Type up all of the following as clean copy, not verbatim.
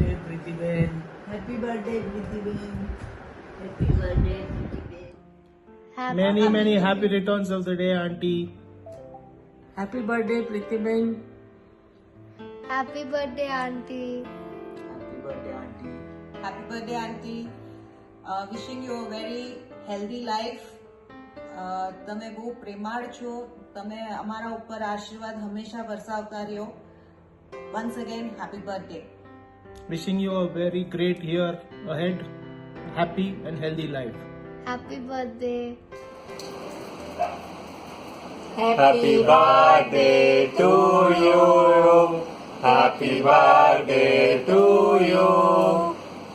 birthday, Preeti Ben. Happy birthday, Preeti Ben. Happy birthday, Preeti Ben. Many happy returns of the day, Auntie. Happy birthday, Preeti Ben. Happy birthday, auntie. Happy birthday, auntie. Happy birthday, auntie. Wishing you a very healthy life. તમે બહુ પ્રેમાળ છો. તમે અમારા ઉપર આશીર્વાદ હંમેશા વરસાવતા રહ્યો. Once again, happy birthday. Wishing you a very great year ahead. Happy and healthy life. Happy birthday. Happy birthday to you. Happy birthday to you.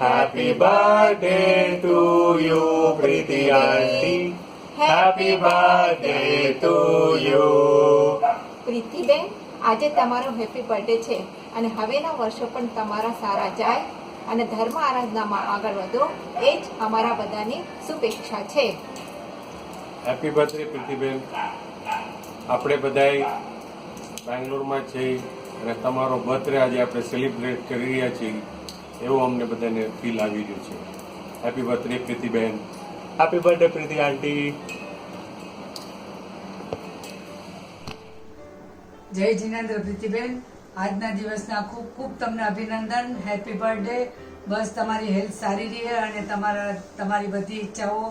Happy birthday to you, Preeti auntie. Happy birthday to you. Pritiben, આજે તમારો happy birthday છે અને હવેના વર્ષો પણ તમારા સારા જાય અને ધર્મ આરાધનામાં આગળ વધો, એ જ અમારા બધાની શુભેચ્છા છે. Happy birthday Pritiben. આપણે બધાય બેંગ્લોરમાં છીએ અને તમારો બર્થડે આજે આપણે સેલિબ્રેટ કરી રહ્યા છીએ એવું અમને બધાને ફીલ આવી રહ્યું છે. Happy birthday Pritiben. Happy birthday પ્રીતિ આંટી. જય જિનેન્દ્ર પ્રીતિબેન, આજના દિવસના ખૂબ ખૂબ તમને અભિનંદન. Happy birthday. બસ તમારી હેલ્થ સારી રહે અને તમારી બધી ઈચ્છાઓ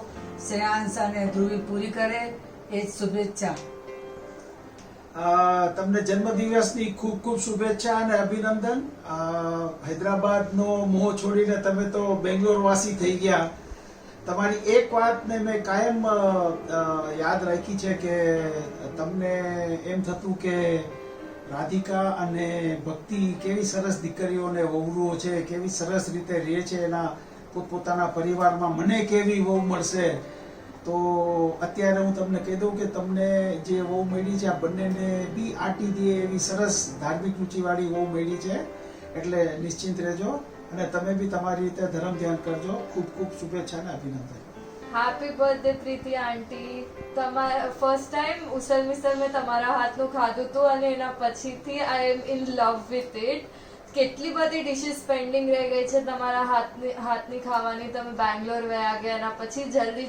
શ્રેયાંશ અને ધ્રુવી પૂરી કરે, એ જ શુભેચ્છા. તમને જન્મદિવસની ખૂબ ખૂબ શુભેચ્છા અને અભિનંદન. હૈદરાબાદનો મોહ છોડીને તમે તો બેંગ્લોર વાસી થઈ ગયા. તમારી એક વાતને મેં કાયમ યાદ રાખી છે કે તમને એમ થતું કે રાધિકા અને ભક્તિ કેવી સરસ દીકરીઓને વહુઓ છે, કેવી સરસ રીતે રહે છે એના પોતપોતાના પરિવારમાં, મને કેવી વહુ મળશે. તો અત્યારે હું તમને કહી દઉં કે તમને જે વહુ મળી છે આ બંનેને બી આંટી દે એવી સરસ ધાર્મિક રુચિવાળી વહુ મળી છે. એટલે નિશ્ચિંત રહેજો અને તમે બી તમારી રીતે ધર્મ ધ્યાન કરજો. ખૂબ ખૂબ શુભેચ્છા અને અભિનંદન. હેપી બર્થડે પ્રીતિ આંટી. તમારા ફર્સ્ટ ટાઈમ ઉસલ મિસલ મેં તમારા હાથનું ખાધું હતું અને એના પછીથી આઈ એમ ઇન લવ વિથ ઇટ. કેટલી બધી ડિશિસ પેન્ડિંગ રહી ગઈ છે તમારા હાથની ખાવાની. તમે બેંગ્લોર વયા ગયા એના પછી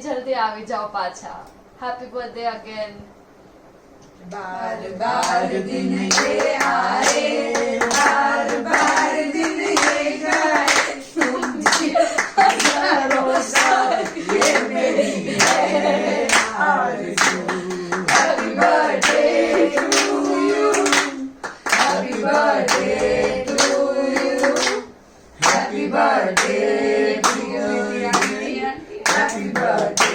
જલ્દી આવી જાઓ પાછા. Happy birthday again. બાર બાર દિન ये आए, बार बार दिन ये जाए, तुमसे हजारों साल ये मेरी है आरज़ू. Happy birthday to you, happy birthday to you, happy birthday to you, happy birthday.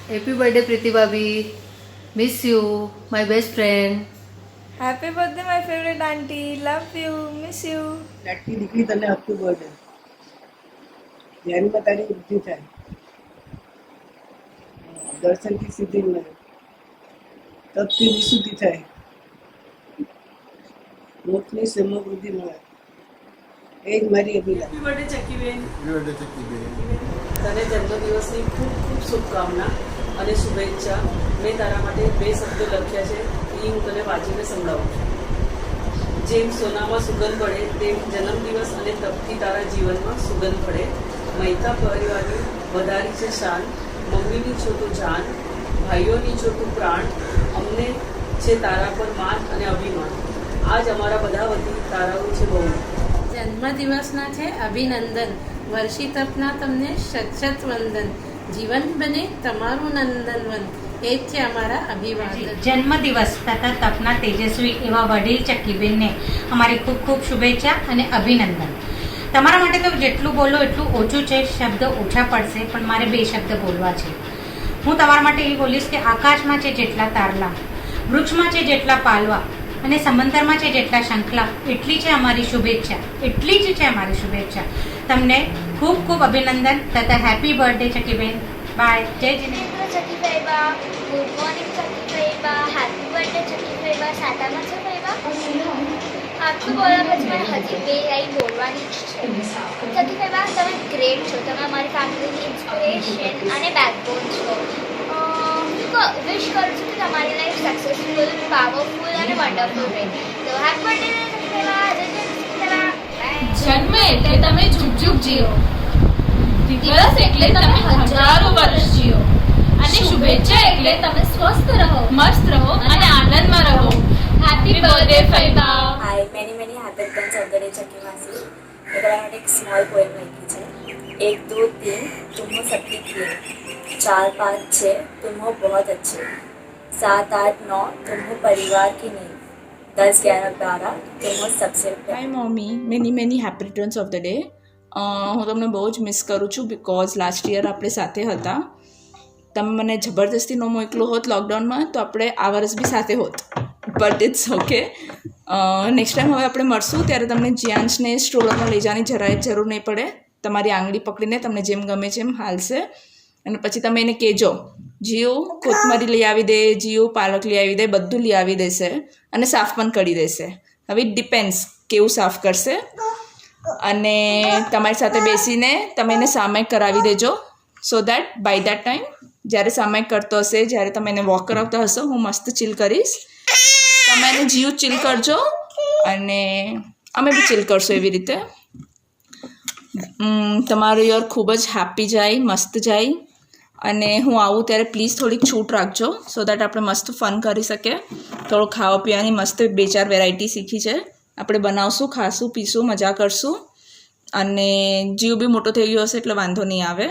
Happy birthday Preeti Bhabhi. Miss you, my best friend. Happy birthday my favourite aunty. Love you, miss you. લાડકી દીકરી તને happy birthday. ધ્યાનમાં તારી વૃદ્ધિ થાય, દર્શનથી સિદ્ધિ મળે, તપથી વિશુદ્ધિ થાય, મોક્ષની સમૃદ્ધિ મળે, એ જ મારી અભિલાષા. Happy birthday ચક્કીબેન. તને જન્મદિવસની ખૂબ ખૂબ શુભકામના અને શુભેચ્છા. મેં તારા માટે 2 શબ્દો લખ્યા છે, એ હું તને વાંચીને સંભળાવું છું. જેમ સોનામાં સુગંધ પડે તેમ જન્મદિવસ અને તપથી તારા જીવનમાં સુગંધ પડે. મૈતા પરિવારની વધારી છે શાન, મમ્મીની છો તું જાન, ભાઈઓની છો તું પ્રાણ, અમને છે તારા પર માન અને અભિમાન. આજ અમારા બધા વતી તારાઓ છે બહુ. જન્મદિવસના છે અભિનંદન, વર્ષી તપના તમને શત વંદન, જીવન બને તમારું નંદનવન, એ જ છે અમારા અભિવાદન. જન્મદિવસ તથા તપના તેજસ્વી એવા વડીલ ચક્કીબેનને અમારી ખૂબ ખૂબ શુભેચ્છા અને અભિનંદન. તમારા માટે તો જેટલું બોલો એટલું ઓછું છે, શબ્દ ઓછા પડશે, પણ મારે 2 શબ્દ બોલવા છે. હું તમારા માટે એ બોલીશ કે આકાશમાં છે જેટલા તારલા, વૃક્ષમાં છે જેટલા પાલવા અને સમંદરમાં છે જેટલા શંખલા, એટલી છે અમારી શુભેચ્છા, એટલી જ છે અમારી શુભેચ્છા. તમને ખૂબ ખૂબ અભિનંદન તથા હેપી બર્થડે ચક્કીબેન. બાય. જય જિનેન્દ્ર. ચકી ફેબા, ગુડ મોર્નિંગ ચકી ફેબા, હેપી બર્થડે ચકી ફેબા. સાટામાં છે ફેબા. આટલું બોલ્યા પછી મને હજી 2 લાઈન બોલવાની જ છે. ચકી ફેબા, તમે ગ્રેટ છો. તમે અમારી ફેમિલીની ઇન્સ્પિરેશન અને બેકબોન છો. વિશ કરું છું કે તમારી લાઈફ સક્સેસફુલ, પાવરફુલ અને વન્ડરફુલ રહે. તો હેપી બર્થડે. જન્મ એટલે તમે ઝુક ઝુક જીવો, દિવસ એટલે તમે હજારો વર્ષ જીવો, અને શુભેચ્છા એટલે તમે સ્વસ્થ રહો, મસ્ત રહો અને આનંદમાં રહો. હેપી બર્થડે ફૈબા. Hi, many happy returns of the day, Chakki Masi. मेरे मैंने एक स्मॉल पोएम लिखी है. 1 2 3 तुम हो सबकी क्लीन, 4 5 6 तुम हो बहुत अच्छे, 7 8 9 तुम हो परिवार की नींव, 10 11 12 तुम हो सबसे प्यार. Hi mummy, many happy returns of the day. હું તમને બહુ જ મિસ કરું છું બિકોઝ લાસ્ટ યર આપણે સાથે હતા. તમે મને જબરદસ્તી ન મોકલો હોત લોકડાઉનમાં તો આપણે આ વર્ષ બી સાથે હોત, but it's okay. Next time હવે આપણે મળશું ત્યારે તમને જ્યાંશને સ્ટ્રોલરમાં લઈ જવાની જરાય જરૂર નહીં પડે. તમારી આંગળી પકડીને તમને જેમ ગમે છે એમ હાલશે, અને પછી તમે એને કહેજો જીવ કોથમરી લઈ આવી દે, જીવ પાલક લઈ આવી દે, બધું લઈ આવી દેશે અને સાફ પણ કરી દેશે. હવે ઇટ ડિપેન્ડ્સ કેવું સાફ કરશે. અને તમારી સાથે બેસીને તમે એને સામાયિક કરાવી દેજો, so that by that time જ્યારે સામાયિક કરતો હશે, જ્યારે તમે એને વોક કરાવતા હશો, હું મસ્ત ચીલ કરીશ. તમે એને જીવ ચીલ કરજો અને અમે બી ચીલ કરશું એવી રીતે. તમારું યર ખૂબ જ હેપી જાય, મસ્ત જાય. અને હું આવું ત્યારે પ્લીઝ થોડીક છૂટ રાખજો, સો દેટ આપણે મસ્ત ફન કરી શકીએ. થોડું ખાવા પીવાની મસ્ત 2-4 વેરાયટી શીખી છે, આપણે બનાવશું, ખાશું, પીશું, મજા કરશું. અને જીવ બી મોટો થઈ ગયો હશે એટલે વાંધો નહીં આવે.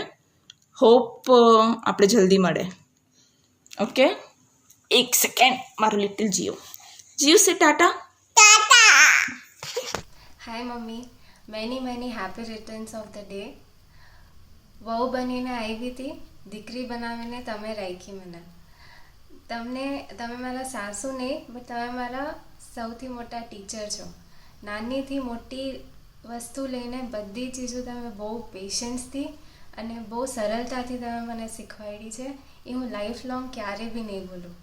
હોપ આપણે જલ્દી મળે. ઓકે, 1 સેકન્ડ, મારું લિટલ જીવ સે tata. Hi mummy, many happy returns of the day. વહુ બનીને આવી હતી, દીકરી બનાવીને તમે રાખી મને. તમે મારા સાસુ નહીં, બટ તમે મારા સૌથી મોટા ટીચર છો. નાનીથી મોટી વસ્તુ લઈને બધી ચીજો તમે બહુ પેશન્સથી અને બહુ સરળતાથી તમે મને શીખવાડી છે. એ હું લાઈફ લોંગ ક્યારે બી નહીં ભૂલું.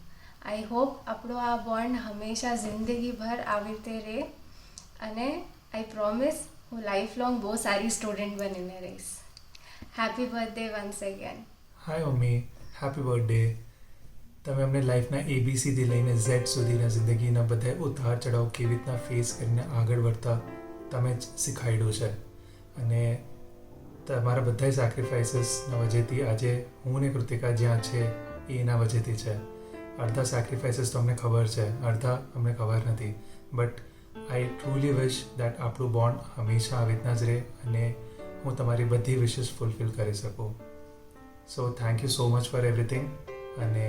આઈ હોપ આપણો આ બોન્ડ હંમેશા જિંદગીભર આવી રીતે રહે, અને આઈ પ્રોમિસ હું લાઈફ લોંગ બહુ સારી સ્ટુડન્ટ બનીને રહીશ. Happy birthday once again. Hi mummy, happy birthday. તમે અમને લાઈફના ABCથી લઈને Z સુધીના જિંદગીના બધા ઉતાર ચઢાવ કેવી રીતના ફેસ કરીને આગળ વધતા તમે જ શીખવાડ્યું છે. અને તમારા બધા સેક્રિફાઈસીસના વજહથી આજે હું ને કૃતિકા જ્યાં છે એ એના વજહથી છે. અડધા સેક્રિફાઈસીસ તો અમને ખબર છે, અડધા અમને ખબર નથી. But I truly wish that આપણું બોન્ડ હંમેશા આવી રીતના જ રહે અને હું તમારી બધી વિશેસ ફૂલફિલ કરી શકું. So thank you so much for everything, અને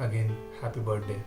અગેન હેપી બર્થડે.